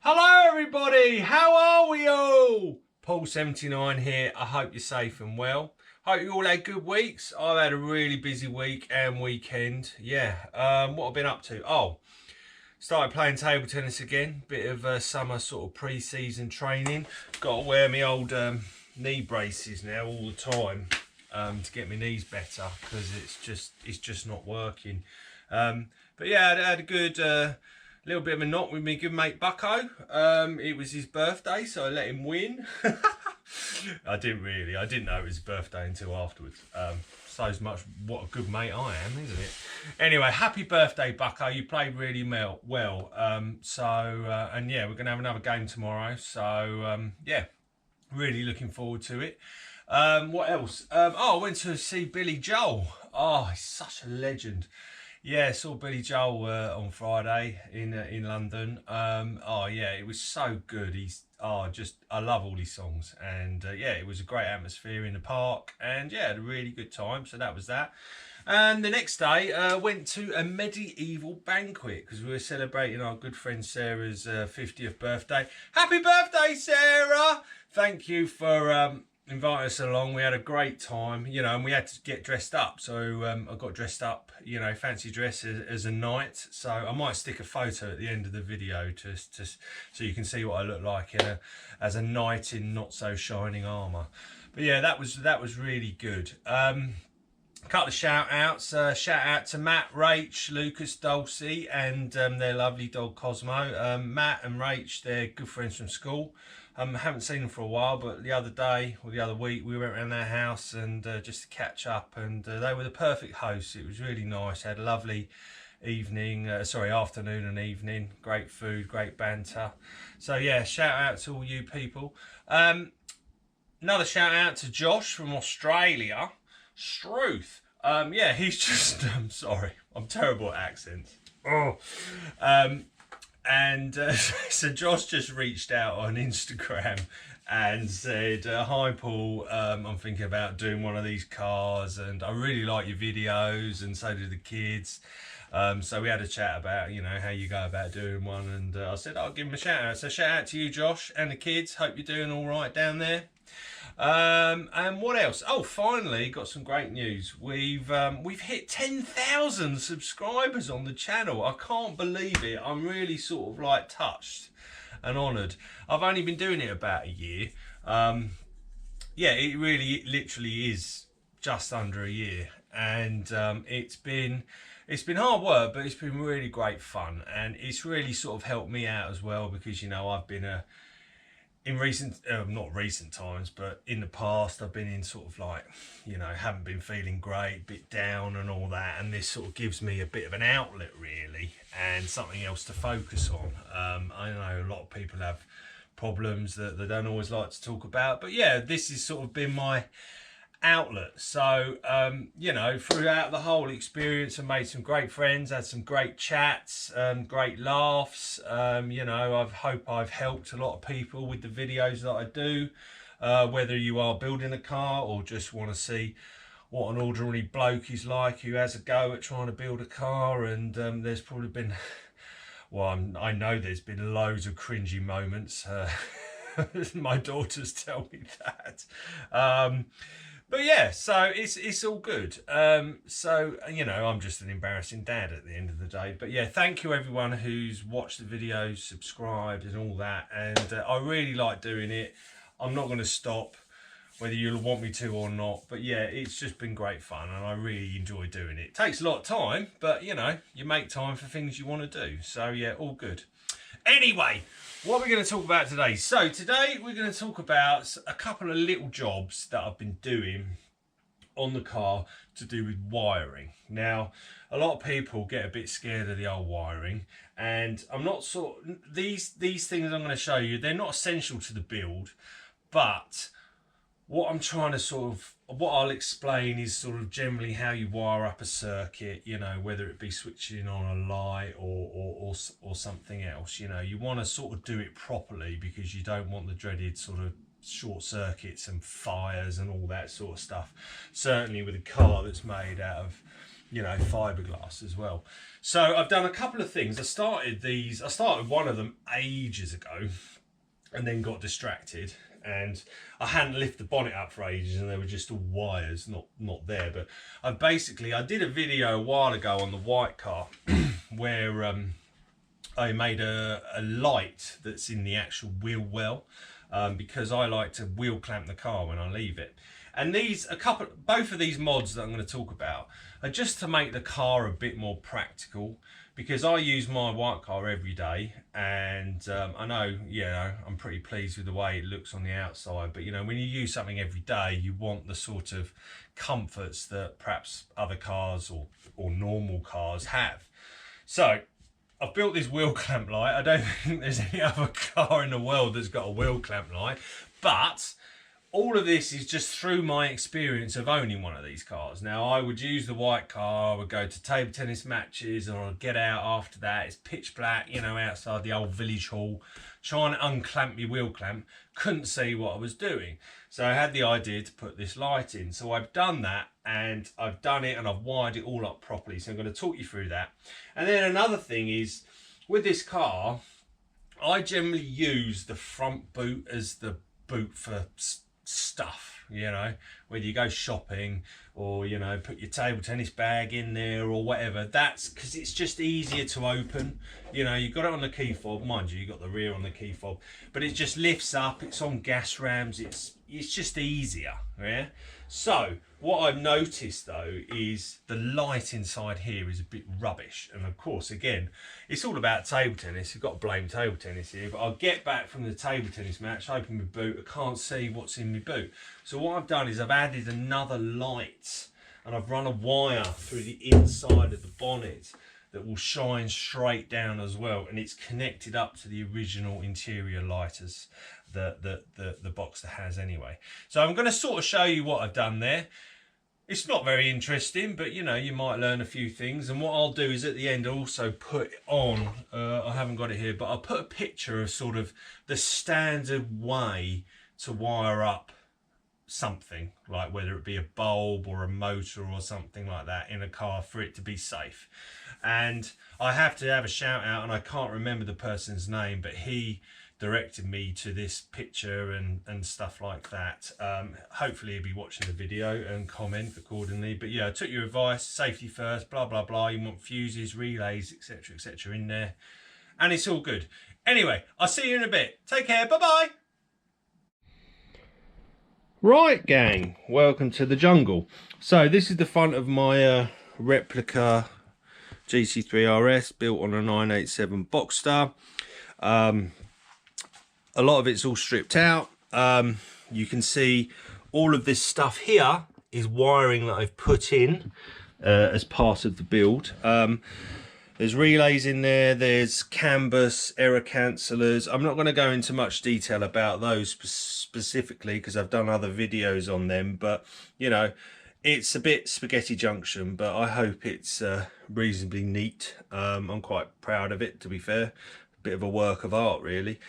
Hello everybody, how are we all? Paul79 here, I hope you're safe and well. Hope you all had good weeks. I've had a really busy week and weekend. What I've been up to? Started playing table tennis again. Bit of summer sort of pre-season training. Got to wear my old knee braces now all the time to get my knees better because it's just not working. But yeah, I had a good little bit of a knock with my good mate Bucko. It was his birthday, so I let him win. I didn't know it was his birthday until afterwards. Shows much what a good mate I am, isn't it? Anyway, happy birthday, Bucko. You played really well. And yeah, we're going to have another game tomorrow. So, yeah, really looking forward to it. What else? I went to see Billy Joel. Oh, he's such a legend. Yeah, saw Billy Joel on Friday in London. Yeah, it was so good. I love all his songs, and yeah, it was a great atmosphere in the park, and yeah, had a really good time. So that was that. And the next day, went to a medieval banquet because we were celebrating our good friend Sarah's 50th birthday. Happy birthday, Sarah! Thank you for invited us along. We had a great time, and we had to get dressed up. So I got dressed up, fancy dress as a knight. So I might stick a photo at the end of the video just so you can see what I look like as a knight in not so shining armour. But yeah, that was really good. A couple of shout outs. Shout out to Matt, Rach, Lucas, Dulcie, and their lovely dog Cosmo. Matt and Rach, they're good friends from school. Haven't seen them for a while, but the other week, we went around their house and just to catch up, and they were the perfect hosts. It was really nice. Had a lovely afternoon and evening. Great food, great banter. So yeah, shout out to all you people. Another shout out to Josh from Australia, Struth. Yeah, he's just. I'm sorry, I'm terrible at accents. So Josh just reached out on Instagram and said, hi Paul, I'm thinking about doing one of these cars and I really like your videos and so do the kids. So we had a chat about, how you go about doing one, and I said I'll give him a shout out. So shout out to you, Josh, and the kids. Hope you're doing all right down there. And what else? Oh, finally got some great news. We've hit 10,000 subscribers on the channel. I can't believe it. I'm really sort of like touched and honoured. I've only been doing it about a year. Yeah, it literally is just under a year, and it's been hard work, but it's been really great fun, and it's really sort of helped me out as well because I've been not recent times, but in the past, I've been in sort of like, haven't been feeling great, bit down and all that. And this sort of gives me a bit of an outlet really and something else to focus on. I know a lot of people have problems that they don't always like to talk about, but yeah, this has sort of been my outlet. So throughout the whole experience I made some great friends, had some great chats, great laughs. I hope I've helped a lot of people with the videos that I do, whether you are building a car or just want to see what an ordinary bloke is like who has a go at trying to build a car. And there's probably been I know there's been loads of cringy moments. My daughters tell me that. But yeah, so it's all good. I'm just an embarrassing dad at the end of the day. But yeah, thank you everyone who's watched the videos, subscribed and all that. And I really like doing it. I'm not going to stop, whether you'll want me to or not. But yeah, it's just been great fun and I really enjoy doing it. It takes a lot of time, but you make time for things you want to do. So yeah, all good. Anyway, what are we going to talk about today? So today we're going to talk about a couple of little jobs that I've been doing on the car to do with wiring. Now, a lot of people get a bit scared of the old wiring, and I'm not these things I'm going to show you, they're not essential to the build, but what I'm trying to what I'll explain is sort of generally how you wire up a circuit, whether it be switching on a light or something else. You want to sort of do it properly because you don't want the dreaded sort of short circuits and fires and all that sort of stuff. Certainly with a car that's made out of you know, fiberglass as well. So I've done a couple of things. I started one of them ages ago and then got distracted, and I hadn't lifted the bonnet up for ages and there were just all wires not there. But I did a video a while ago on the white car where I made a light that's in the actual wheel well, because I like to wheel clamp the car when I leave it. And both of these mods that I'm going to talk about are just to make the car a bit more practical, because I use my white car every day, and I know, you know, I'm pretty pleased with the way it looks on the outside, but you know, when you use something every day, you want the sort of comforts that perhaps other cars or normal cars have. So I've built this wheel clamp light. I don't think there's any other car in the world that's got a wheel clamp light, but all of this is just through my experience of owning one of these cars. Now, I would use the white car, I would go to table tennis matches, and I'd get out after that. It's pitch black, you know, outside the old village hall, trying to unclamp my wheel clamp. Couldn't see what I was doing. So I had the idea to put this light in. So I've done that, and I've done it, and I've wired it all up properly. So I'm going to talk you through that. And then another thing is, with this car, I generally use the front boot as the boot for stuff, you know, whether you go shopping or, you know, put your table tennis bag in there or whatever. That's because it's just easier to open. You know, you've got it on the key fob, mind you, you've got the rear on the key fob, but it just lifts up. It's on gas rams. It's just easier. Yeah. So what I've noticed though is the light inside here is a bit rubbish, and of course, again, it's all about table tennis. You've got to blame table tennis here, but I'll get back from the table tennis match, open my boot, I can't see what's in my boot. So what I've done is I've added another light, and I've run a wire through the inside of the bonnet that will shine straight down as well, and it's connected up to the original interior lighters that the Boxster has anyway. So I'm going to sort of show you what I've done there. It's not very interesting, but you know, you might learn a few things. And what I'll do is at the end also put on, I haven't got it here, but I'll put a picture of sort of the standard way to wire up something, like whether it be a bulb or a motor or something like that in a car, for it to be safe. And I have to have a shout out, and I can't remember the person's name, but he directed me to this picture and stuff like that. Hopefully he'll be watching the video and comment accordingly. But yeah, I took your advice, safety first, blah blah blah. You want fuses, relays, etc in there, and it's all good. Anyway, I'll see you in a bit. Take care, bye bye. Right gang, welcome to the jungle. So this is the front of my Replica GT3 RS, built on a 987 Boxster. A lot of it's all stripped out. You can see all of this stuff here is wiring that I've put in as part of the build. There's relays in there, there's CAN-bus, error cancellers. I'm not going to go into much detail about those specifically because I've done other videos on them, but you know, it's a bit spaghetti junction, but I hope it's reasonably neat. I'm quite proud of it, to be fair. Bit of a work of art really.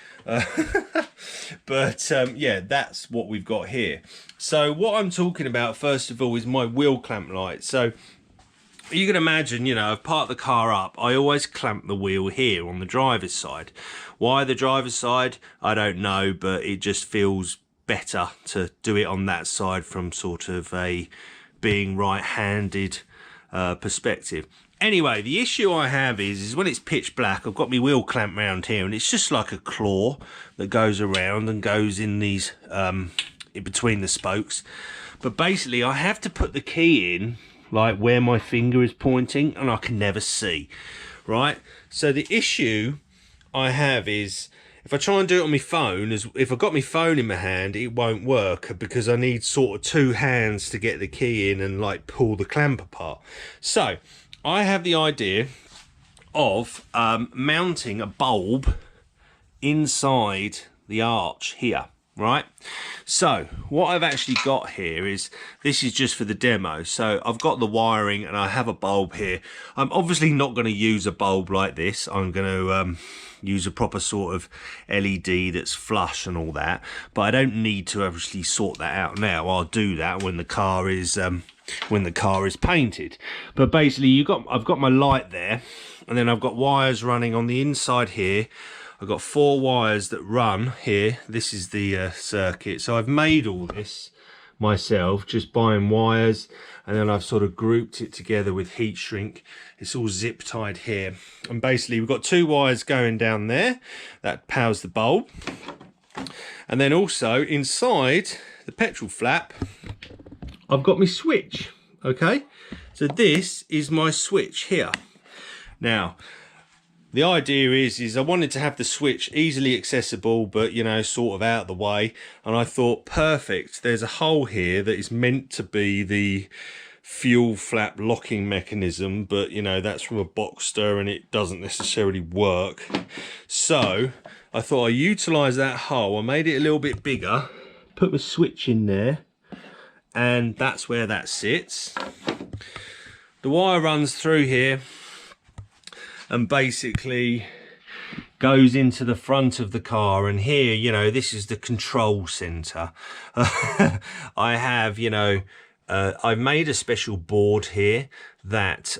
But yeah, that's what we've got here. So what I'm talking about first of all is my wheel clamp light. So you can imagine, you know, I've parked the car up, I always clamp the wheel here on the driver's side. Why the driver's side, I don't know, but it just feels better to do it on that side from sort of a being right-handed perspective. Anyway, the issue I have is when it's pitch black, I've got my wheel clamp round here, and it's just like a claw that goes around and goes in these in between the spokes. But basically, I have to put the key in like where my finger is pointing, and I can never see, right? So the issue I have is if I try and do it on my phone, if I've got my phone in my hand, it won't work because I need sort of two hands to get the key in and like pull the clamp apart. So I have the idea of mounting a bulb inside the arch here. right? So what I've actually got here is, this is just for the demo. So I've got the wiring and I have a bulb here. I'm obviously not going to use a bulb like this. I'm going to use a proper sort of LED that's flush and all that, but I don't need to obviously sort that out now. I'll do that when the car is painted. But basically I've got my light there, and then I've got wires running on the inside here. I've got 4 wires that run here. This is the circuit. So I've made all this myself, just buying wires, and then I've sort of grouped it together with heat shrink. It's all zip tied here, and basically we've got 2 wires going down there that powers the bulb, and then also inside the petrol flap I've got my switch. Okay, so this is my switch here. Now the idea is I wanted to have the switch easily accessible, but you know, sort of out of the way. And I thought, perfect, there's a hole here that is meant to be the fuel flap locking mechanism, but you know, that's from a Boxster and it doesn't necessarily work. So I thought I'd utilize that hole. I made it a little bit bigger, put the switch in there, and that's where that sits. The wire runs through here and basically goes into the front of the car, and here, you know, this is the control center. I have, you know, I've made a special board here that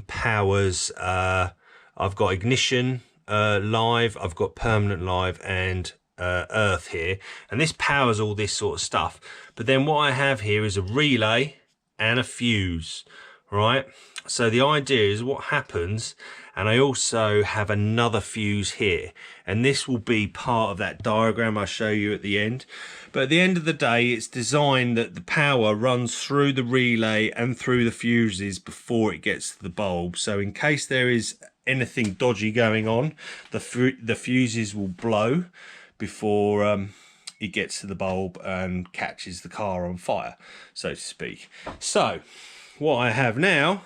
powers, I've got ignition live, I've got permanent live, and earth here, and this powers all this sort of stuff. But then what I have here is a relay and a fuse, right? So the idea is what happens, and I also have another fuse here, and this will be part of that diagram I'll show you at the end. But at the end of the day, it's designed that the power runs through the relay and through the fuses before it gets to the bulb. So in case there is anything dodgy going on, the fuses will blow before it gets to the bulb and catches the car on fire, so to speak. So what I have now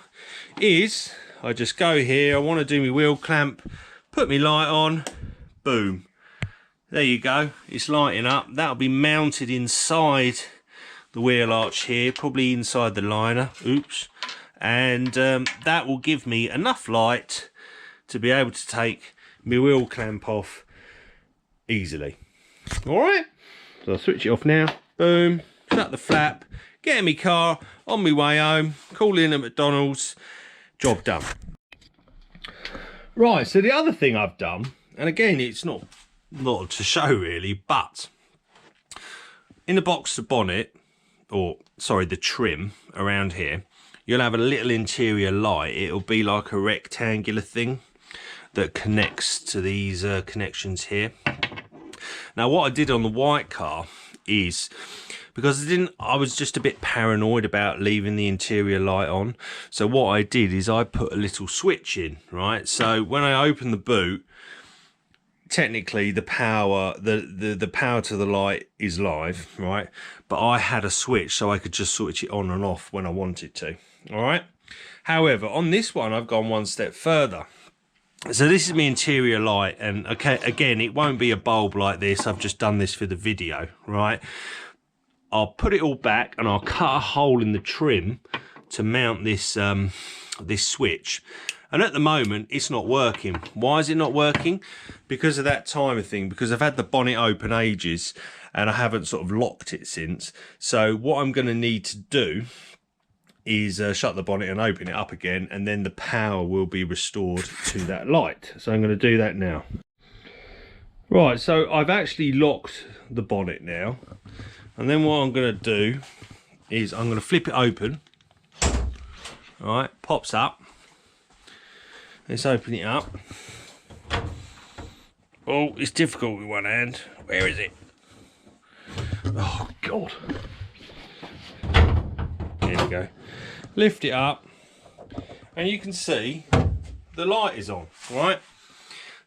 is I just go here, I want to do my wheel clamp, put my light on, boom, there you go, it's lighting up. That'll be mounted inside the wheel arch here, probably inside the liner, oops, and that will give me enough light to be able to take my wheel clamp off easily. Alright, so I'll switch it off now, boom, shut the flap, get in my car, on my way home, call in at McDonald's, job done. Right, so the other thing I've done, and again it's not to show really, but in the Boxster bonnet, or sorry, the trim around here, you'll have a little interior light. It'll be like a rectangular thing that connects to these connections here. Now what I did on the white car is, because I was just a bit paranoid about leaving the interior light on, so what I did is I put a little switch in, right? So when I open the boot, technically the power the power to the light is live, right? But I had a switch so I could just switch it on and off when I wanted to. All right, however, on this one I've gone one step further. So this is my interior light, and okay, again, it won't be a bulb like this. I've just done this for the video, right? I'll put it all back and I'll cut a hole in the trim to mount this this switch. And at the moment, it's not working. Why is it not working? Because of that timer thing, because I've had the bonnet open ages and I haven't sort of locked it since. So what I'm going to need to do is shut the bonnet and open it up again, and then the power will be restored to that light. So I'm going to do that now. Right, so I've actually locked the bonnet now, and then what I'm going to do is I'm going to flip it open. All right, pops up. Let's open it up. Oh, it's difficult with one hand. Where is it? Oh God. There we go. Lift it up, and you can see the light is on, right?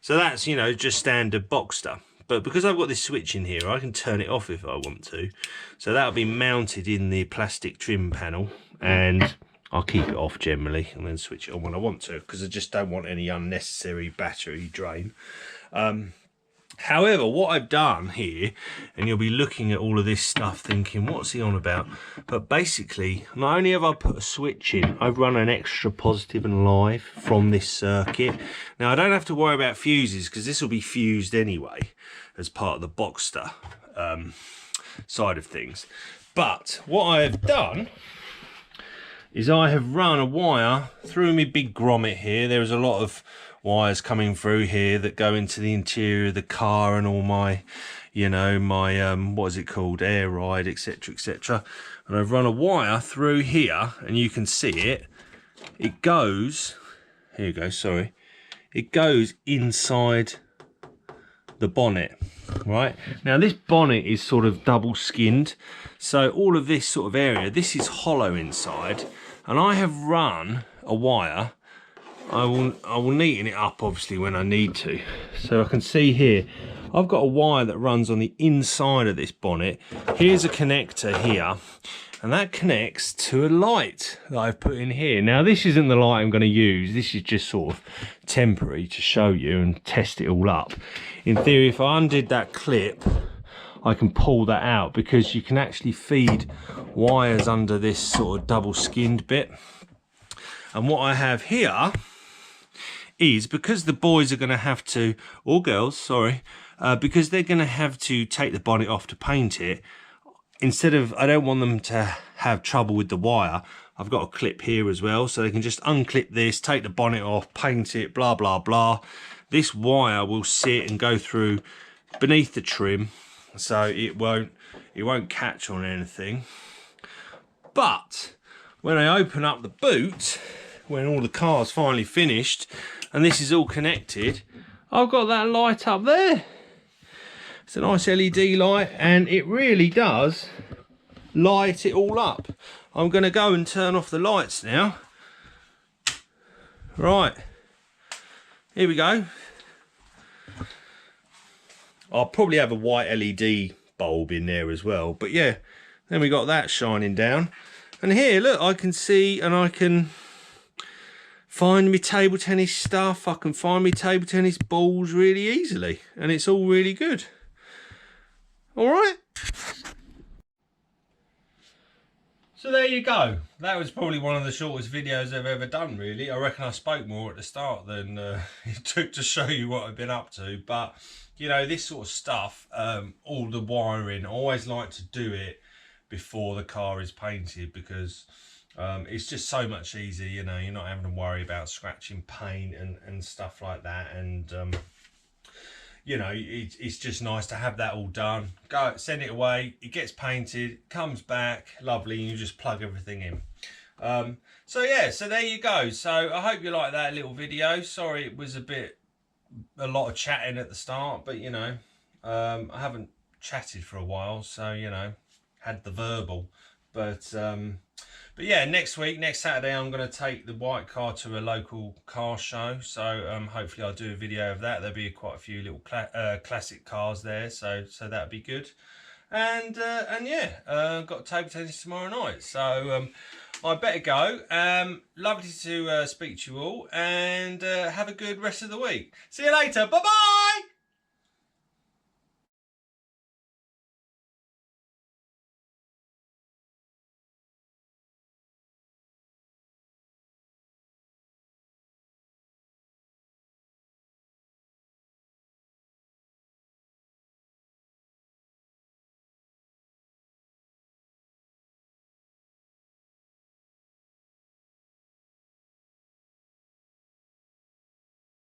So that's, you know, just standard Boxster. But because I've got this switch in here, I can turn it off if I want to. So that'll be mounted in the plastic trim panel, and I'll keep it off generally and then switch it on when I want to, because I just don't want any unnecessary battery drain. However, what I've done here, and you'll be looking at all of this stuff thinking, what's he on about? But basically, not only have I put a switch in, I've run an extra positive and live from this circuit. Now, I don't have to worry about fuses because this will be fused anyway as part of the Boxster side of things. But what I have done is I have run a wire through my big grommet here. There is a lot of wires coming through here that go into the interior of the car and all my, you know, my what is it called, air ride, etc, etc. And I've run a wire through here, and you can see it. It goes, here you go, sorry, it goes inside the bonnet. Right, now this bonnet is sort of double skinned, so all of this sort of area, this is hollow inside, and I have run a wire. I will neaten it up obviously when I need to. So I can see here, I've got a wire that runs on the inside of this bonnet. Here's a connector here, and that connects to a light that I've put in here. Now this isn't the light I'm going to use, this is just sort of temporary to show you and test it all up. In theory, if I undid that clip, I can pull that out because you can actually feed wires under this sort of double skinned bit. And what I have here is, because the boys are going to have to, or girls, sorry, because they're going to have to take the bonnet off to paint it, instead of, I don't want them to have trouble with the wire, I've got a clip here as well, so they can just unclip this, take the bonnet off, paint it, blah, blah, blah. This wire will sit and go through beneath the trim, so it won't catch on anything. But when I open up the boot, when all the car's finally finished and this is all connected, I've got that light up there. It's a nice LED light, and it really does light it all up. I'm going to go and turn off the lights now. Right, here we go. I'll probably have a white LED bulb in there as well, but yeah, then we got that shining down. And here, look, I can see, and I can find me table tennis stuff. I can find me table tennis balls really easily, and it's all really good. All right. So there you go. That was probably one of the shortest videos I've ever done, really. I reckon I spoke more at the start than it took to show you what I've been up to. But, you know, this sort of stuff, all the wiring, I always like to do it before the car is painted, because it's just so much easier. You know, you're not having to worry about scratching paint and stuff like that. And, you know, it's just nice to have that all done. Go, send it away, it gets painted, comes back, lovely, and you just plug everything in. So yeah, so there you go. So I hope you like that little video. Sorry it was a lot of chatting at the start, but you know, I haven't chatted for a while, so you know, had the verbal. But yeah, next Saturday, I'm going to take the white car to a local car show. So hopefully I'll do a video of that. There'll be quite a few little classic cars there, so that'd be good. And yeah, got table tennis tomorrow night. So I better go. Lovely to speak to you all, and have a good rest of the week. See you later. Bye bye.